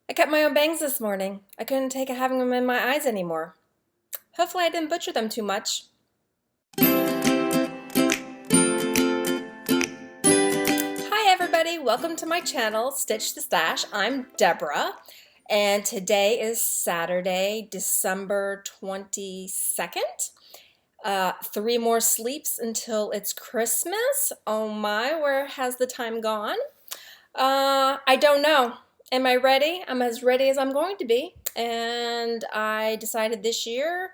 I cut my own bangs this morning. I couldn't take having them in my eyes anymore. Hopefully I didn't butcher them too much. Hi everybody, welcome to my channel, Stitch the Stash. I'm Deborah, and today is Saturday, December 22nd. 3 more sleeps until it's Christmas. Oh my, where has the time gone? I don't know. Am I ready? I'm as ready as I'm going to be. And I decided this year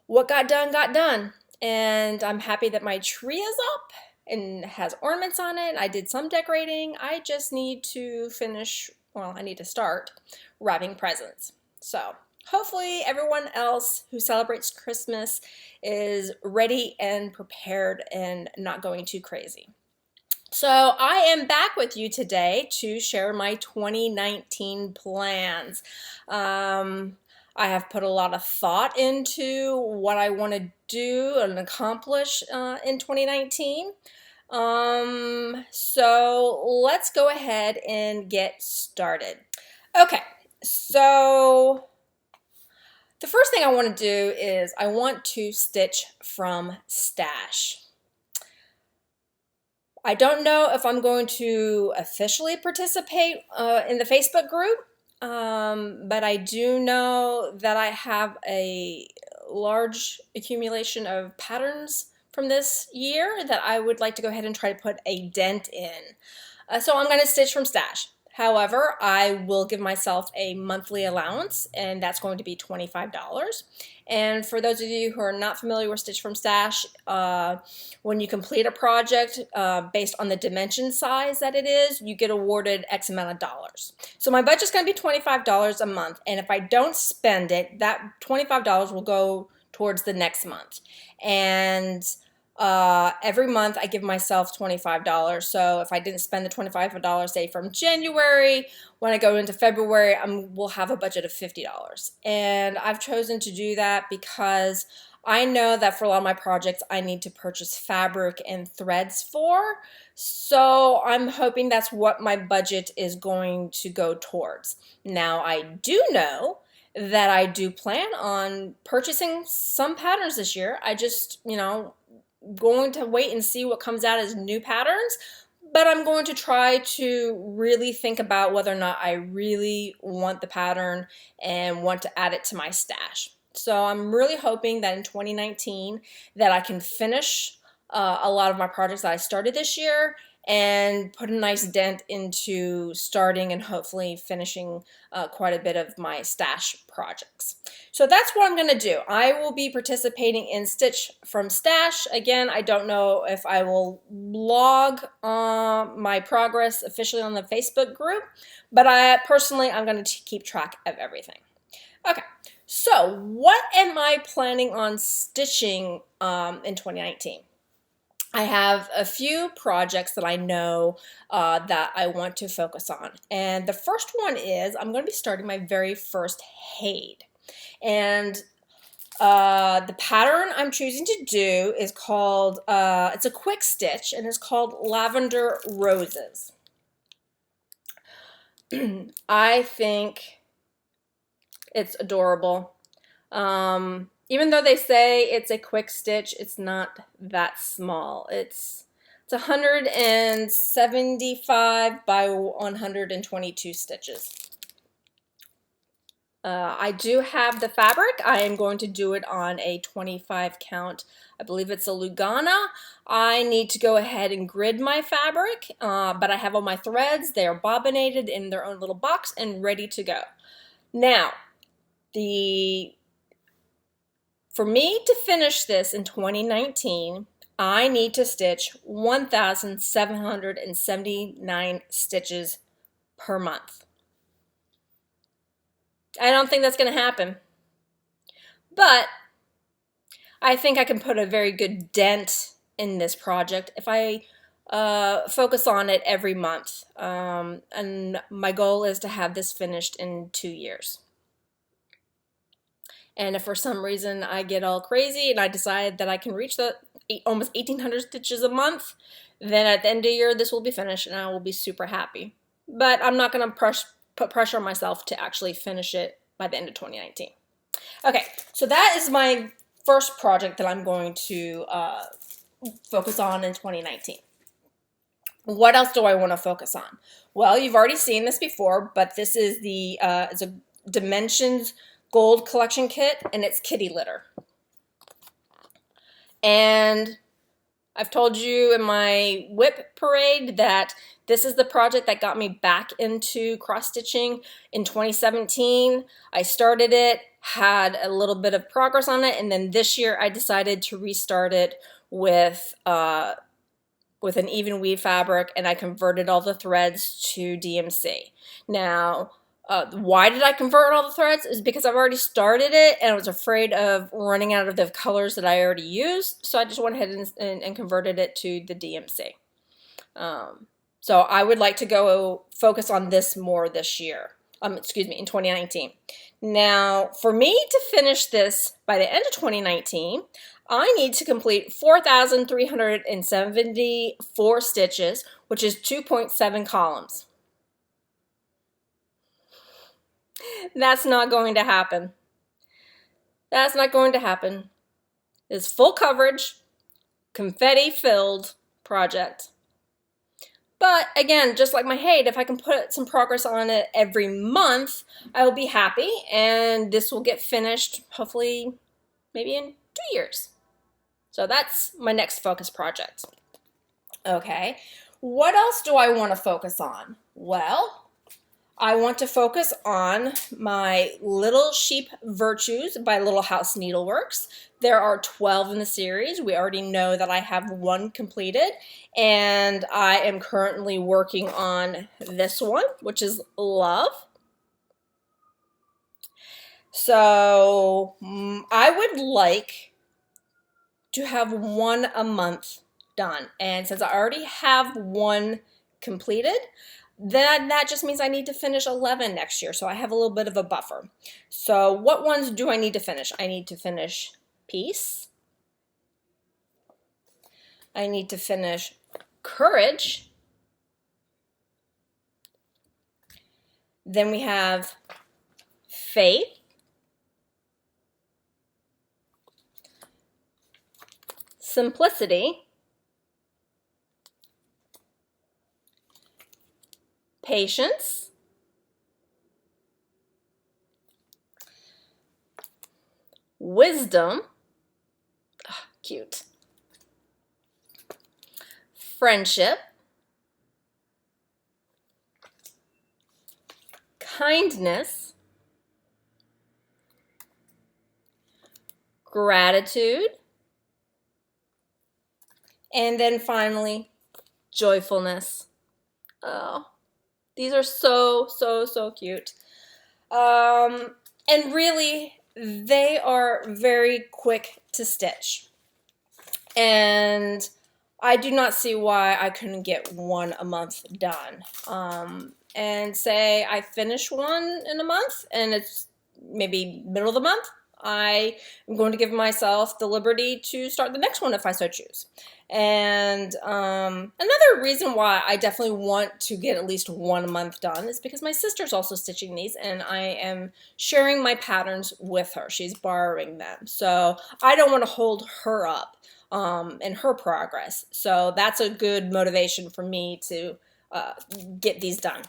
what got done got done. And I'm happy that my tree is up and has ornaments on it. I did some decorating. I just need to finish, well, I need to start wrapping presents. So hopefully everyone else who celebrates Christmas is ready and prepared and not going too crazy. So I am back with you today to share my 2019 plans. I have put a lot of thought into what I want to do and accomplish in 2019. So let's go ahead and get started. Okay, so the first thing I want to do is I want to stitch from stash. I don't know if I'm going to officially participate in the Facebook group, but I do know that I have a large accumulation of patterns from this year that I would like to go ahead and try to put a dent in. So I'm going to stitch from stash. However, I will give myself a monthly allowance, and that's going to be $25. And for those of you who are not familiar with Stitch from Stash, when you complete a project based on the dimension size that it is, you get awarded X amount of dollars. So my budget's going to be $25 a month, and if I don't spend it, that $25 will go towards the next month. And every month I give myself $25. So if I didn't spend the $25, say from January, when I go into February, we'll have a budget of $50. And I've chosen to do that because I know that for a lot of my projects, I need to purchase fabric and threads for. So I'm hoping that's what my budget is going to go towards. Now I do know that I do plan on purchasing some patterns this year. I just, going to wait and see what comes out as new patterns, but I'm going to try to really think about whether or not I really want the pattern and want to add it to my stash. So I'm really hoping that in 2019 that I can finish a lot of my projects that I started this year and put a nice dent into starting and hopefully finishing quite a bit of my stash projects. So that's what I'm going to do. I will be participating in Stitch from Stash. Again, I don't know if I will log my progress officially on the Facebook group, but I'm going to keep track of everything. Okay, so what am I planning on stitching in 2019? I have a few projects that I know that I want to focus on. And the first one is I'm going to be starting my very first Haid. And the pattern I'm choosing to do is called, it's a quick stitch, and it's called Lavender Roses. I think it's adorable. Even though they say it's a quick stitch, it's not that small. It's 175 by 122 stitches. I do have the fabric. I am going to do it on a 25 count. I believe it's a Lugana. I need to go ahead and grid my fabric, but I have all my threads. They are bobbinated in their own little box and ready to go. Now, for me to finish this in 2019, I need to stitch 1,779 stitches per month. I don't think that's going to happen, but I think I can put a very good dent in this project if I focus on it every month. And my goal is to have this finished in 2 years. And if for some reason I get all crazy and I decide that I can reach the almost 1,800 stitches a month, then at the end of the year this will be finished and I will be super happy. But I'm not going to put pressure on myself to actually finish it by the end of 2019. Okay, so that is my first project that I'm going to focus on in 2019. What else do I want to focus on? Well, you've already seen this before, but this is it's a Dimensions Gold Collection Kit, and it's kitty litter. And I've told you in my whip parade that this is the project that got me back into cross-stitching in 2017. I started it, had a little bit of progress on it, and then this year I decided to restart it with an even weave fabric, and I converted all the threads to DMC. Now, why did I convert all the threads? Is because I've already started it and I was afraid of running out of the colors that I already used, so I just went ahead and converted it to the DMC. So I would like to go focus on this more this year, excuse me, in 2019. Now, for me to finish this by the end of 2019, I need to complete 4,374 stitches, which is 2.7 columns. That's not going to happen. That's not going to happen. It's full coverage, confetti-filled project. But again, just like my hate, if I can put some progress on it every month, I will be happy, and this will get finished hopefully maybe in 2 years. So that's my next focus project. Okay, what else do I want to focus on? Well, I want to focus on my Little Sheep Virtues by Little House Needleworks. There are 12 in the series. We already know that I have one completed, and I am currently working on this one, which is Love. So I would like to have one a month done, and since I already have one completed, then that just means I need to finish 11 next year, so I have a little bit of a buffer. So what ones do I need to finish? I need to finish Peace. I need to finish Courage. Then we have Faith. Simplicity. Patience. Wisdom. Oh, cute. Friendship. Kindness. Gratitude. And then finally, joyfulness. Oh, these are so, so, so cute. And really, they are very quick to stitch. And I do not see why I couldn't get one a month done. And say I finish one in a month and it's maybe middle of the month, I am going to give myself the liberty to start the next one if I so choose. And another reason why I definitely want to get at least 1 month done is because my sister's also stitching these, and I am sharing my patterns with her. She's borrowing them, so I don't want to hold her up in her progress. So that's a good motivation for me to get these done.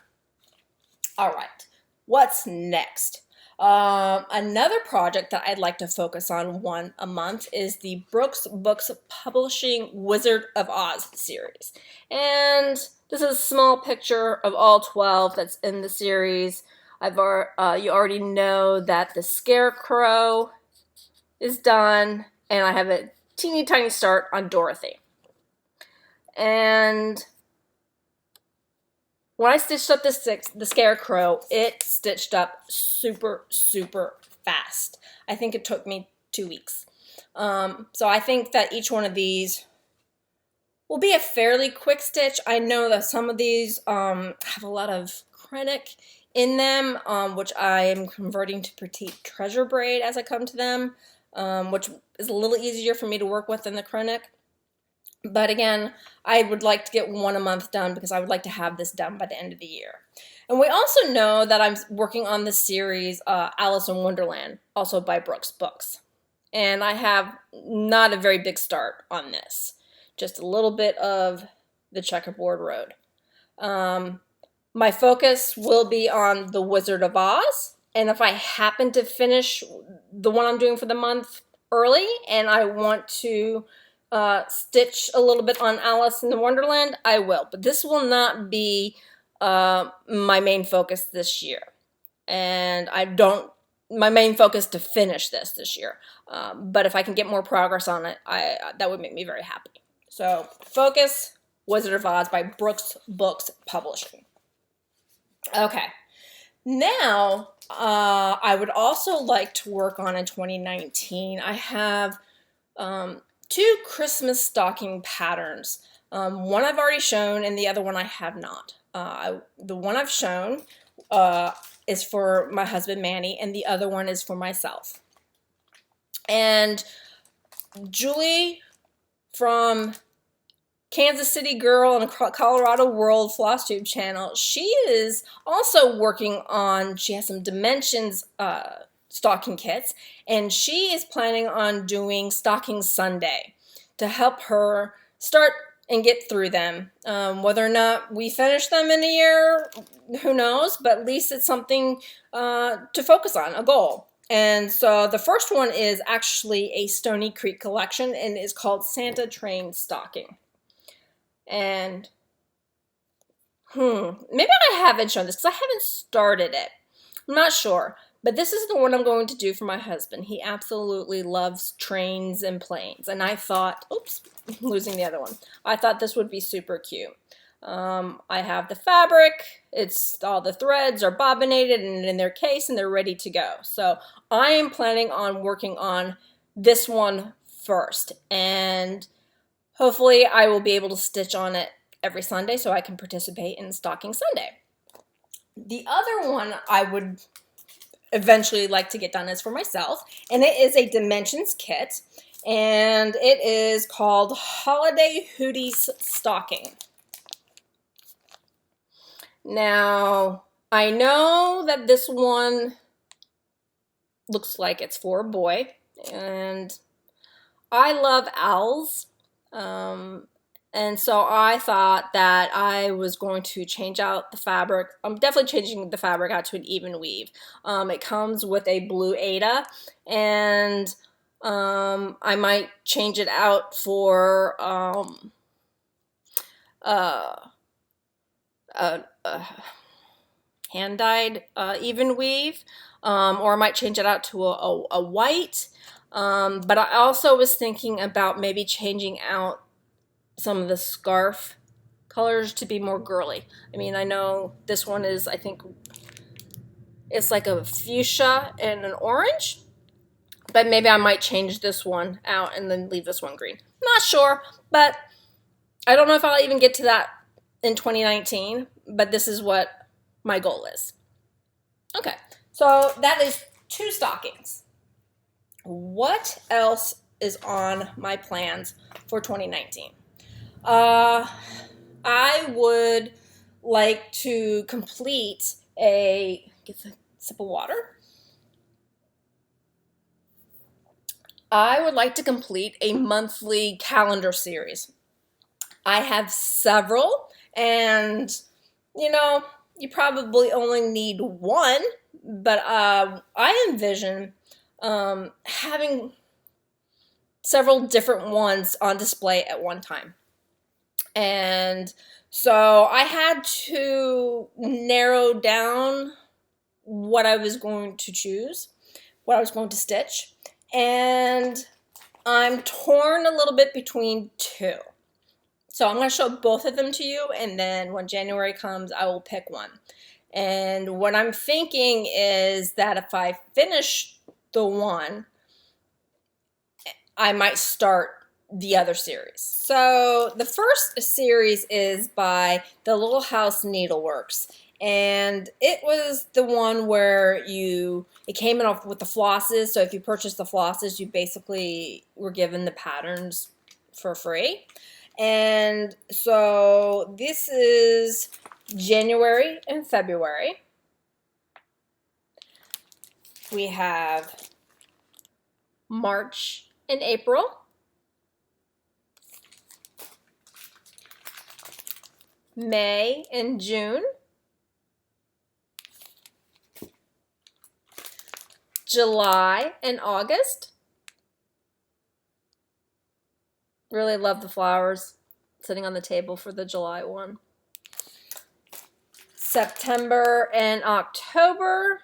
All right, what's next? Another project that I'd like to focus on one a month is the Brooks Books Publishing Wizard of Oz series. And this is a small picture of all 12 that's in the series. You already know that the Scarecrow is done, and I have a teeny tiny start on Dorothy. And when I stitched up the Scarecrow, it stitched up super, super fast. I think it took me 2 weeks. So I think that each one of these will be a fairly quick stitch. I know that some of these have a lot of krennic in them, which I am converting to Petite Treasure braid as I come to them, which is a little easier for me to work with than the krennic. But again, I would like to get one a month done because I would like to have this done by the end of the year. And we also know that I'm working on the series Alice in Wonderland, also by Brooks Books. And I have not a very big start on this, just a little bit of the checkerboard road. My focus will be on The Wizard of Oz, and if I happen to finish the one I'm doing for the month early and I want to stitch a little bit on Alice in the Wonderland, I will. But this will not be my main focus this year. And my main focus to finish this year. But if I can get more progress on it, that would make me very happy. So focus, Wizard of Oz by Brooks Books Publishing. Okay, now I would also like to work on in 2019. I have 2 Christmas stocking patterns. One I've already shown and the other one I have not. The one I've shown is for my husband Manny, and the other one is for myself. And Julie from Kansas City Girl and Colorado World FlossTube channel, she is also working on, she has some Dimensions stocking kits, and she is planning on doing Stocking Sunday to help her start and get through them. Whether or not we finish them in a year, who knows, but at least it's something to focus on, a goal. And so the first one is actually a Stony Creek collection and is called Santa Train Stocking. And maybe I haven't shown this because I haven't started it. I'm not sure. But this is the one I'm going to do for my husband. He absolutely loves trains and planes. And I thought, oops, losing the other one. I thought this would be super cute. I have the fabric. It's all the threads are bobbinated and in their case and they're ready to go. So I am planning on working on this one first. And hopefully I will be able to stitch on it every Sunday so I can participate in Stocking Sunday. The other one I would eventually like to get done is for myself, and it is a Dimensions kit, and it is called Holiday Hoodies Stocking. Now, I know that this one looks like it's for a boy, and I love owls. And so I thought that I was going to change out the fabric. I'm definitely changing the fabric out to an even weave. It comes with a blue Ada, and I might change it out for hand-dyed even weave, or I might change it out to a white. But I also was thinking about maybe changing out some of the scarf colors to be more girly. I mean, I know this one is, I think, it's like a fuchsia and an orange, but maybe I might change this one out and then leave this one green. Not sure, but I don't know if I'll even get to that in 2019, but this is what my goal is. Okay, so that is 2 stockings. What else is on my plans for 2019? I would like to complete get a sip of water. I would like to complete a monthly calendar series. I have several, and you know, you probably only need one, but I envision having several different ones on display at one time. And so I had to narrow down what I was going to choose, what I was going to stitch, and I'm torn a little bit between 2. So I'm going to show both of them to you, and then when January comes, I will pick one. And what I'm thinking is that if I finish the one, I might start the other series. So the first series is by the Little House Needleworks, and it was the one where it came in with the flosses. So if you purchased the flosses, you basically were given the patterns for free. And so this is January and February. We have March and April. May and June. July and August. Really love the flowers sitting on the table for the July one. September and October.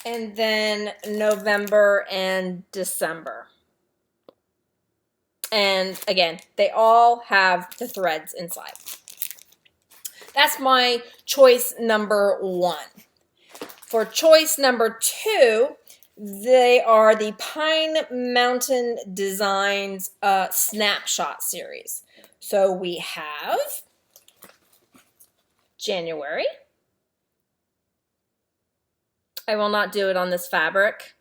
And then November and December. And again, they all have the threads inside. That's my choice number 1. For choice number 2, they are the Pine Mountain Designs Snapshot series. So we have January. I will not do it on this fabric.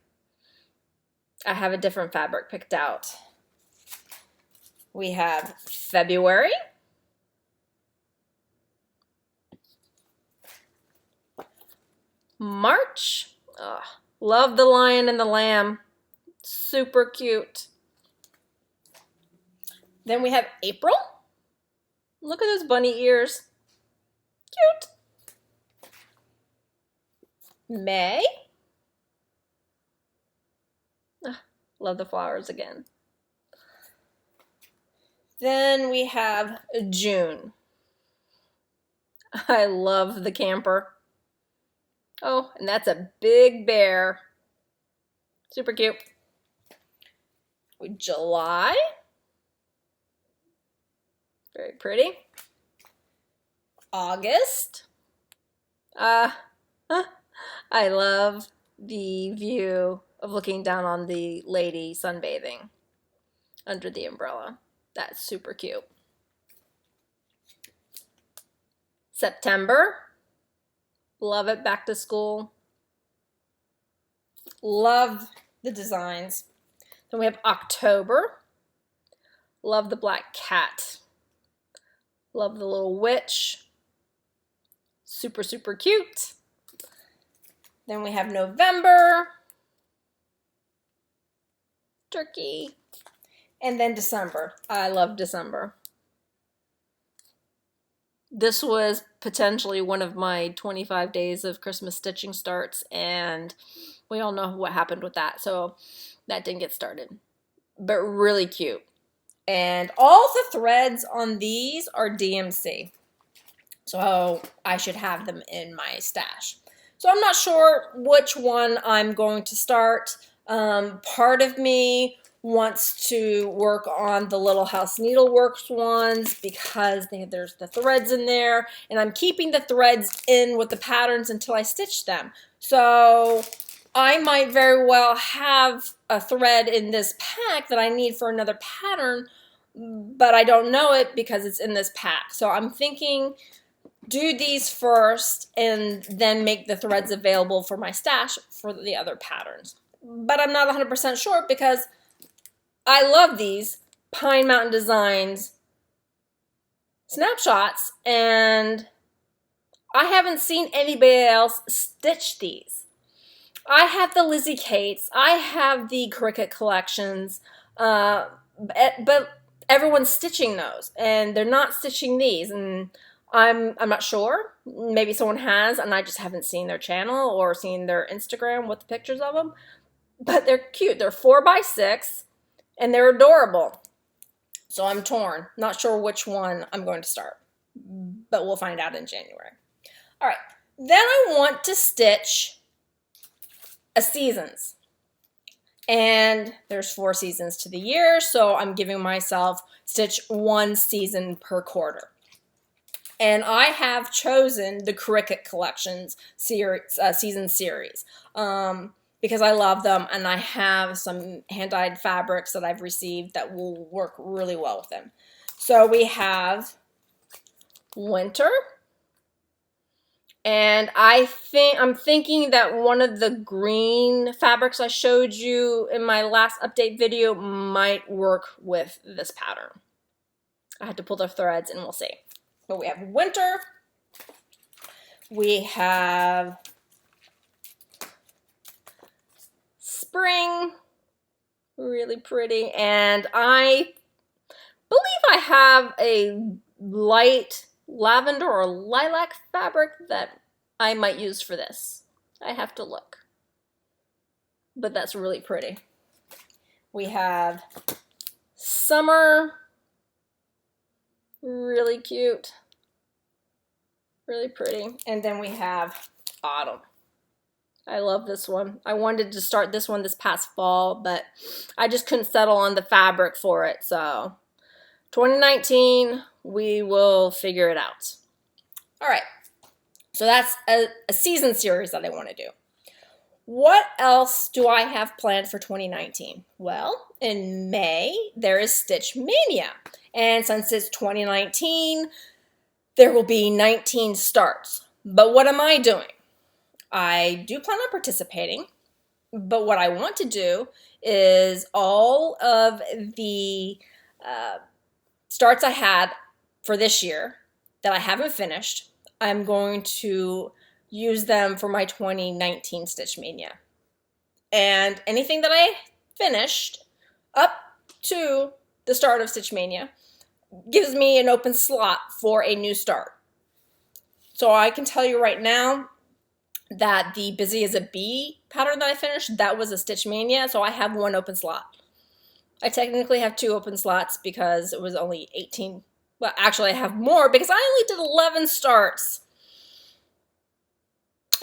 I have a different fabric picked out. We have February. March. Oh, love the lion and the lamb. Super cute. Then we have April. Look at those bunny ears. Cute. May. Oh, love the flowers again. Then we have June. I love the camper. Oh, and that's a big bear. Super cute. July. Very pretty. August. I love the view of looking down on the lady sunbathing under the umbrella. That's super cute. September. Love it, back to school. Love the designs. Then we have October. Love the black cat. Love the little witch. Super, super cute. Then we have November. Turkey. And then December. I love December. This was potentially one of my 25 days of Christmas stitching starts, and we all know what happened with that, so that didn't get started. But really cute. And all the threads on these are DMC. So I should have them in my stash. So I'm not sure which one I'm going to start. Part of me wants to work on the Little House Needleworks ones because there's the threads in there, and I'm keeping the threads in with the patterns until I stitch them. So I might very well have a thread in this pack that I need for another pattern, but I don't know it because it's in this pack. So I'm thinking do these first and then make the threads available for my stash for the other patterns. But I'm not 100% sure because I love these Pine Mountain Designs snapshots, and I haven't seen anybody else stitch these. I have the Lizzie Kates, I have the Cricut collections, but everyone's stitching those, and they're not stitching these, and I'm not sure. Maybe someone has, and I just haven't seen their channel or seen their Instagram with the pictures of them. But they're cute. They're 4x6. And they're adorable. So I'm torn. Not sure which one I'm going to start. But we'll find out in January. All right. Then I want to stitch a seasons. And there's 4 seasons to the year. So I'm giving myself stitch 1 season per quarter. And I have chosen the Cricut Collections series, season series. Because I love them, and I have some hand-dyed fabrics that I've received that will work really well with them. So we have winter, And I'm thinking that one of the green fabrics I showed you in my last update video might work with this pattern. I had to pull the threads and we'll see. But we have winter. We have spring, really pretty. And I believe I have a light lavender or lilac fabric that I might use for this. I have to look. But that's really pretty. We have summer, really cute, really pretty. And then we have autumn. I love this one. I wanted to start this one this past fall, but I just couldn't settle on the fabric for it. So 2019, we will figure it out. All right. So that's a season series that I want to do. What else do I have planned for 2019? Well, in May, there is Stitch Mania. And since it's 2019, there will be 19 starts. But what am I doing? I do plan on participating, but what I want to do is all of the starts I had for this year that I haven't finished, I'm going to use them for my 2019 Stitch Mania. And anything that I finished up to the start of Stitch Mania gives me an open slot for a new start. So I can tell you right now that the Busy as a Bee pattern that I finished, that was a Stitch Mania, so I have one open slot. I technically have 2 open slots because it was only 18. Well, actually I have more because I only did 11 starts.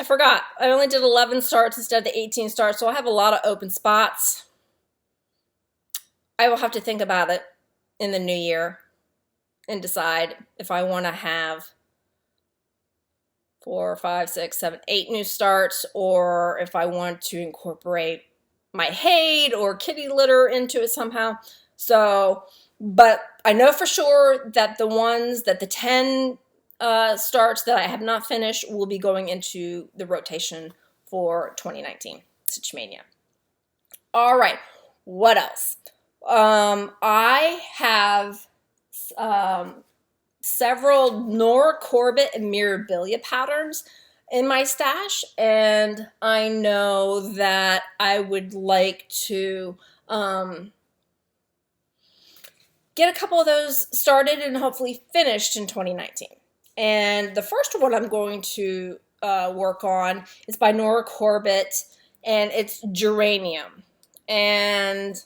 I forgot. I only did 11 starts instead of the 18 starts, so I have a lot of open spots. I will have to think about it in the new year and decide if I want to have 4, 5, 6, 7, 8 new starts, or if I want to incorporate my Hade or kitty litter into it somehow. So, but I know for sure that the 10 starts that I have not finished will be going into the rotation for 2019 Stitch Mania. All right, what else? I have several Nora, Corbett, and Mirabelli patterns in my stash, and I know that I would like to get a couple of those started and hopefully finished in 2019. And the first one I'm going to work on is by Nora Corbett, and it's Geranium. And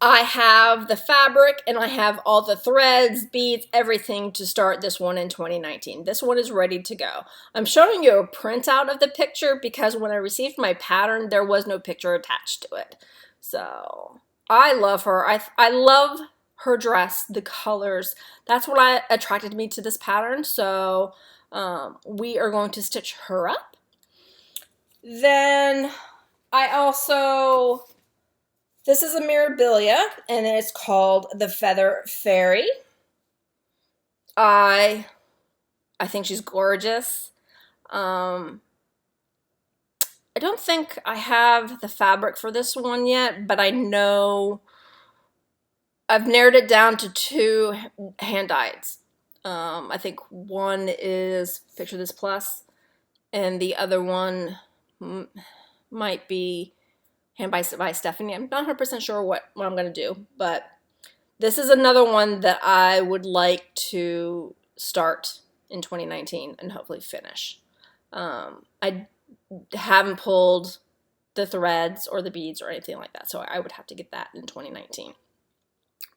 I have the fabric and I have all the threads, beads, everything to start this one in 2019. This one is ready to go. I'm showing you a printout of the picture because when I received my pattern, there was no picture attached to it. So I love her. I love her dress, the colors. That's what attracted me to this pattern. So we are going to stitch her up. Then I also... This is a Mirabelli, and it's called the Feather Fairy. I think she's gorgeous. I don't think I have the fabric for this one yet, but I know I've narrowed it down to 2 hand-dyeds. I think one is Picture This Plus, and the other one might be Hand by Stephanie. I'm not 100% sure what I'm going to do, but this is another one that I would like to start in 2019 and hopefully finish. I haven't pulled the threads or the beads or anything like that, so I would have to get that in 2019.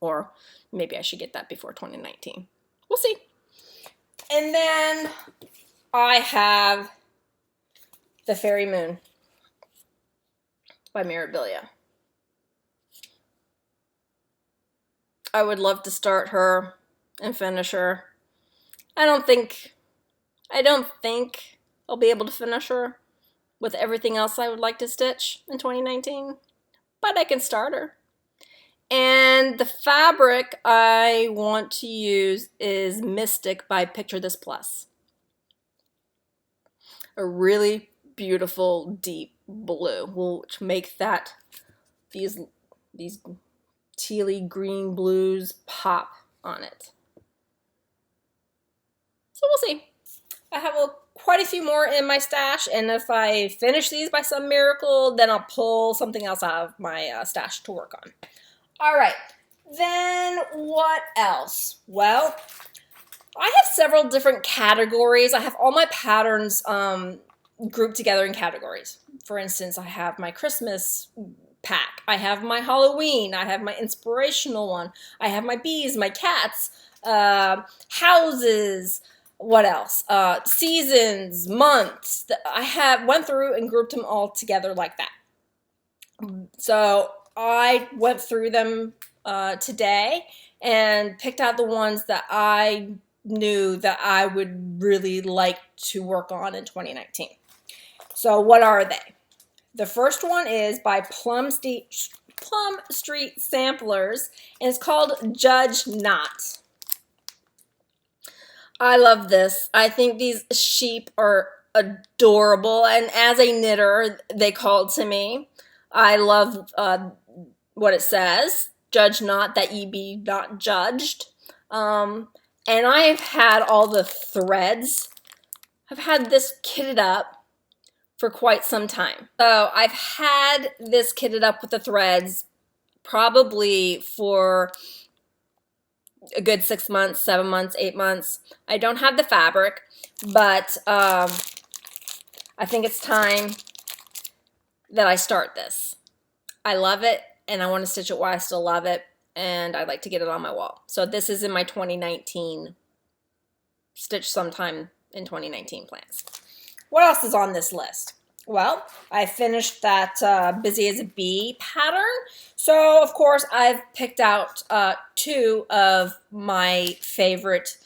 Or maybe I should get that before 2019. We'll see. And then I have the Fairy Moon by Mirabelli. I would love to start her and finish her. I don't think I'll be able to finish her with everything else I would like to stitch in 2019, but I can start her. And the fabric I want to use is Mystic by Picture This Plus. a really beautiful deep blue, which make that these tealy green blues pop on it. So we'll see. I have quite a few more in my stash, and if I finish these by some miracle, then I'll pull something else out of my stash to work on. All right, then what else? Well, I have several different categories. I have all my patterns grouped together in categories. For instance, I have my Christmas pack. I have my Halloween. I have my inspirational one. I have my bees, my cats, houses. What else? Seasons, months. I went through and grouped them all together like that. So I went through them today and picked out the ones that I knew that I would really like to work on in 2019. So what are they? The first one is by Plum Street Samplers, and it's called Judge Not. I love this. I think these sheep are adorable, and as a knitter, they called to me. I love what it says, judge not that ye be not judged. And I've had all the threads. I've had this kitted up for quite some time. So I've had this kitted up with the threads probably for a good 6 months, 7 months, 8 months. I don't have the fabric, but I think it's time that I start this. I love it, and I want to stitch it while I still love it, and I'd like to get it on my wall. So this is in my 2019, stitch sometime in 2019 plans. What else is on this list? Well, I finished that Busy as a Bee pattern. So, of course, I've picked out 2 of my favorite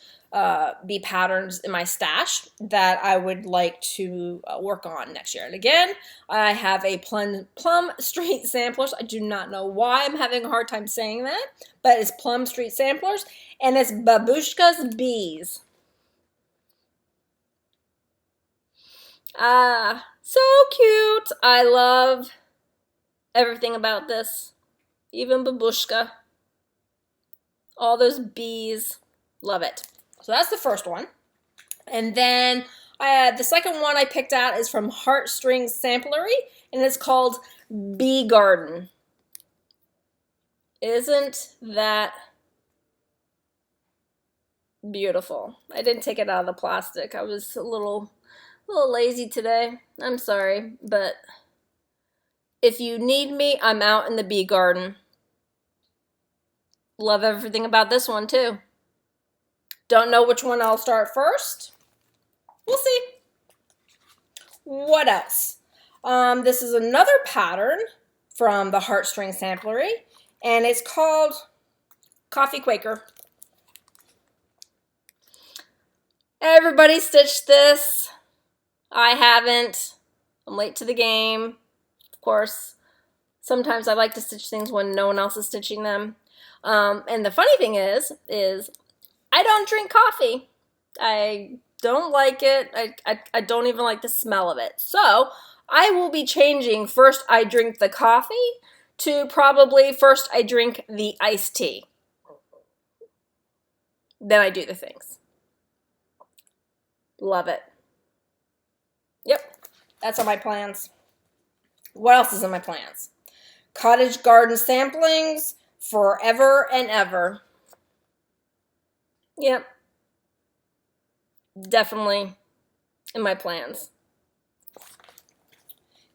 bee patterns in my stash that I would like to work on next year. And again, I have a Plum Street Samplers. I do not know why I'm having a hard time saying that, but it's Plum Street Samplers, and it's Babushka's Bees. So cute. I love everything about this. Even Babushka. All those bees. Love it. So that's the first one. And then the second one I picked out is from Heartstrings Samplery, and it's called Bee Garden. Isn't that beautiful? I didn't take it out of the plastic. I was a little lazy today. I'm sorry, but if you need me, I'm out in the bee garden. Love everything about this one too. Don't know which one I'll start first. We'll see. What else? This is another pattern from the Heartstring Samplery, and it's called Coffee Quaker. Everybody stitched this. I haven't. I'm late to the game. Of course, sometimes I like to stitch things when no one else is stitching them. And the funny thing is I don't drink coffee. I don't like it. I don't even like the smell of it. So I will be changing first I drink the coffee to probably first I drink the iced tea. Then I do the things. Love it. Yep, that's on my plans. What else is in my plans? Cottage Garden Samplings, Forever and Ever. Yep, definitely in my plans.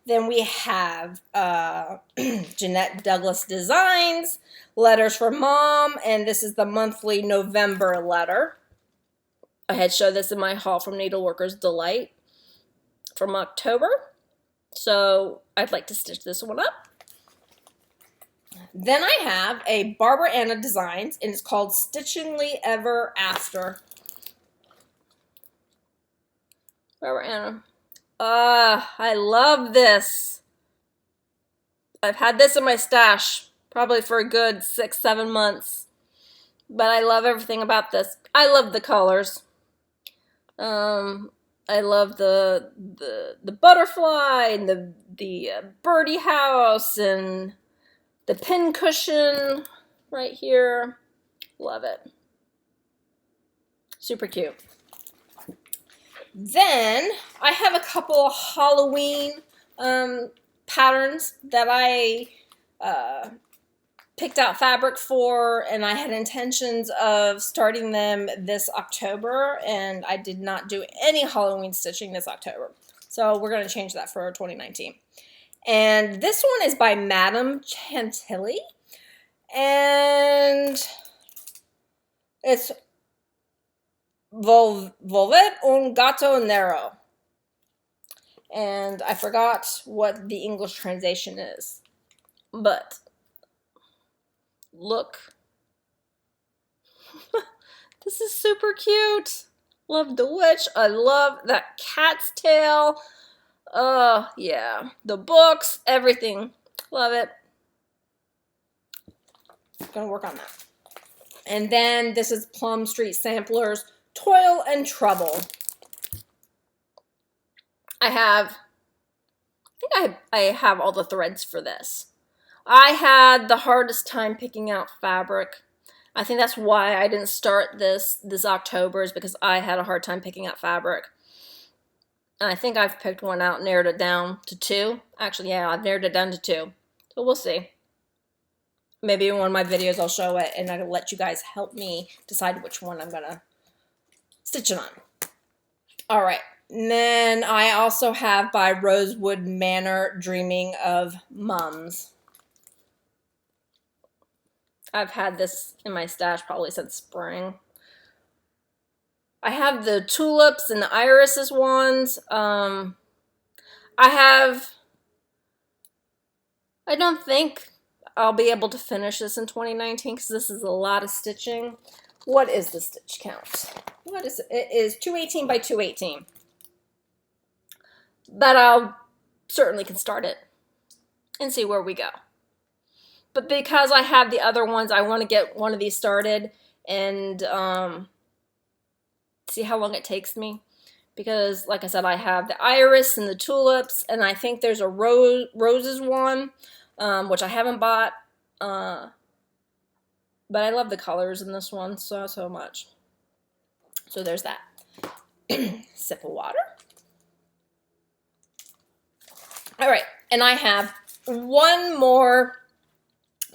Then we have Jeanette Douglas Designs, Letters from Mom, and this is the monthly November letter. I had showed this in my haul from Needleworker's Delight from October, so I'd like to stitch this one up. Then I have a Barbara Anna Designs, and it's called Stitchingly Ever After. Barbara Anna. I love this. I've had this in my stash probably for a good 6-7 months, but I love everything about this. I love the colors. I I love the butterfly and the birdie house and the pin cushion right here. Love it. Super cute. Then I have a couple of Halloween patterns that I picked out fabric for, and I had intentions of starting them this October, and I did not do any Halloween stitching this October. So we're going to change that for 2019. And this one is by Madame Chantilly, and it's Volvet un Gato Nero. And I forgot what the English translation is, but look. This is super cute. Love the witch. I love that cat's tail. Yeah. The books, everything. Love it. Gonna work on that. And then this is Plum Street Samplers, Toil and Trouble. I think I have all the threads for this. I had the hardest time picking out fabric. I think that's why I didn't start this October, is because I had a hard time picking out fabric. And I think I've picked one out, narrowed it down to 2. Actually, yeah, I've narrowed it down to 2. So we'll see. Maybe in one of my videos I'll show it, and I'll let you guys help me decide which one I'm going to stitch it on. All right. And then I also have by Rosewood Manor, Dreaming of Mums. I've had this in my stash probably since spring. I have the tulips and the irises ones. I don't think I'll be able to finish this in 2019 because this is a lot of stitching. What is the stitch count? What is it? It is 218 by 218. But I'll certainly can start it and see where we go. But because I have the other ones, I want to get one of these started and see how long it takes me. Because, like I said, I have the iris and the tulips, and I think there's a roses one, which I haven't bought. But I love the colors in this one so much. So there's that. Sip of water. All right, and I have one more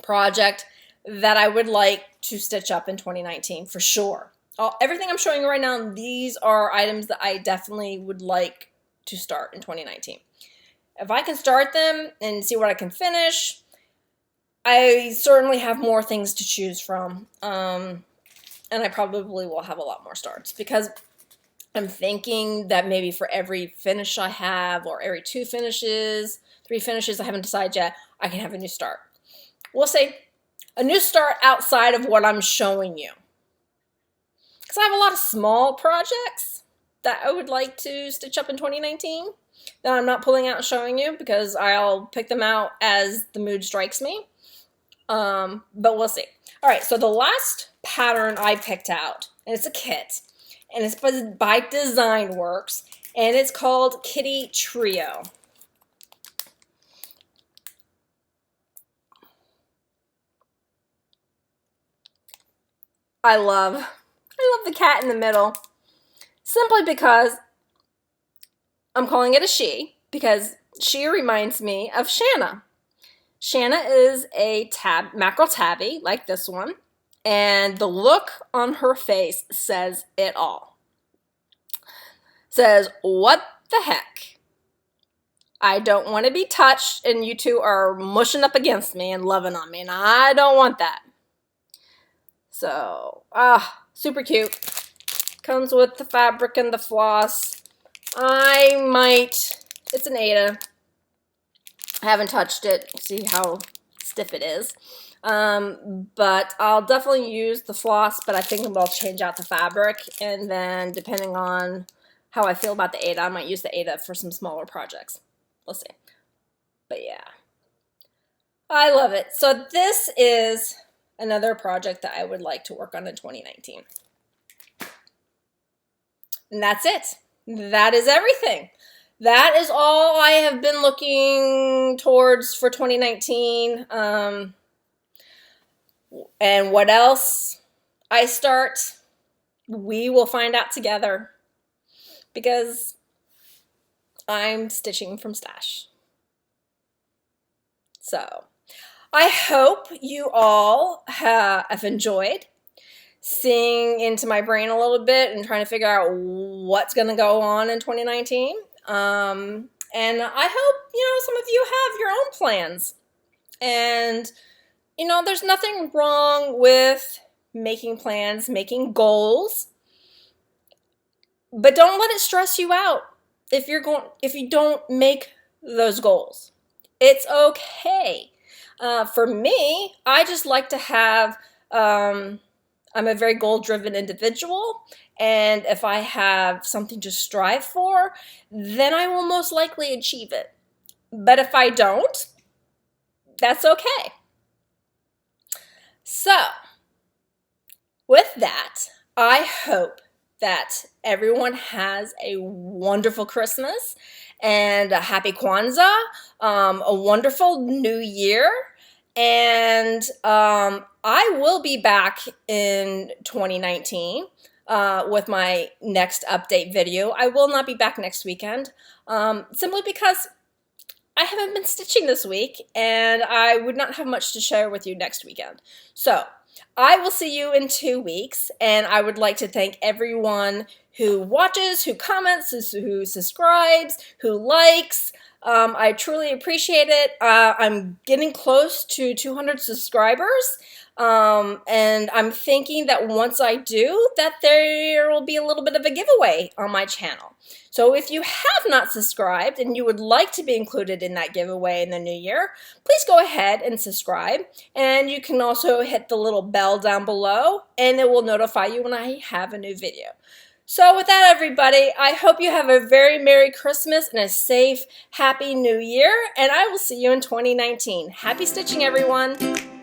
project that I would like to stitch up in 2019 for sure. Everything I'm showing you right now, these are items that I definitely would like to start in 2019. If I can start them and see what I can finish, I certainly have more things to choose from. And I probably will have a lot more starts because I'm thinking that maybe for every finish I have, or every 2 finishes, 3 finishes, I haven't decided yet, I can have a new start. We'll see. A new start outside of what I'm showing you. Because I have a lot of small projects that I would like to stitch up in 2019 that I'm not pulling out and showing you because I'll pick them out as the mood strikes me. But we'll see. All right, so the last pattern I picked out, and it's a kit, and it's by Design Works, and it's called Kitty Trio. I love the cat in the middle, simply because I'm calling it a she, because she reminds me of Shanna. Shanna is a mackerel tabby like this one, and the look on her face says it all. Says, what the heck? I don't want to be touched, and you two are mushing up against me and loving on me, and I don't want that. So, super cute. Comes with the fabric and the floss. It's an Aida. I haven't touched it. See how stiff it is. But I'll definitely use the floss, but I think I'll change out the fabric, and then depending on how I feel about the Aida, I might use the Aida for some smaller projects. We'll see. But yeah. I love it. So this is another project that I would like to work on in 2019. And that's it. that is everything. That is all I have been looking towards for 2019. And what else I start, we will find out together, because I'm stitching from stash. So I hope you all have enjoyed seeing into my brain a little bit and trying to figure out what's going to go on in 2019. And I hope, some of you have your own plans. And, there's nothing wrong with making plans, making goals, but don't let it stress you out if you don't make those goals. It's okay. For me, I just like to have, I'm a very goal-driven individual, and if I have something to strive for, then I will most likely achieve it. But if I don't, that's okay. So, with that, I hope that everyone has a wonderful Christmas and a happy Kwanzaa, a wonderful new year, and I will be back in 2019 with my next update video. I will not be back next weekend, simply because I haven't been stitching this week, and I would not have much to share with you next weekend. So, I will see you in 2 weeks, and I would like to thank everyone who watches, who comments, who subscribes, who likes. I truly appreciate it. I'm getting close to 200 subscribers, and I'm thinking that once I do, that there will be a little bit of a giveaway on my channel. So if you have not subscribed and you would like to be included in that giveaway in the new year, please go ahead and subscribe. And you can also hit the little bell down below, and it will notify you when I have a new video. So with that, everybody, I hope you have a very Merry Christmas and a safe, happy New Year, and I will see you in 2019. Happy stitching, everyone!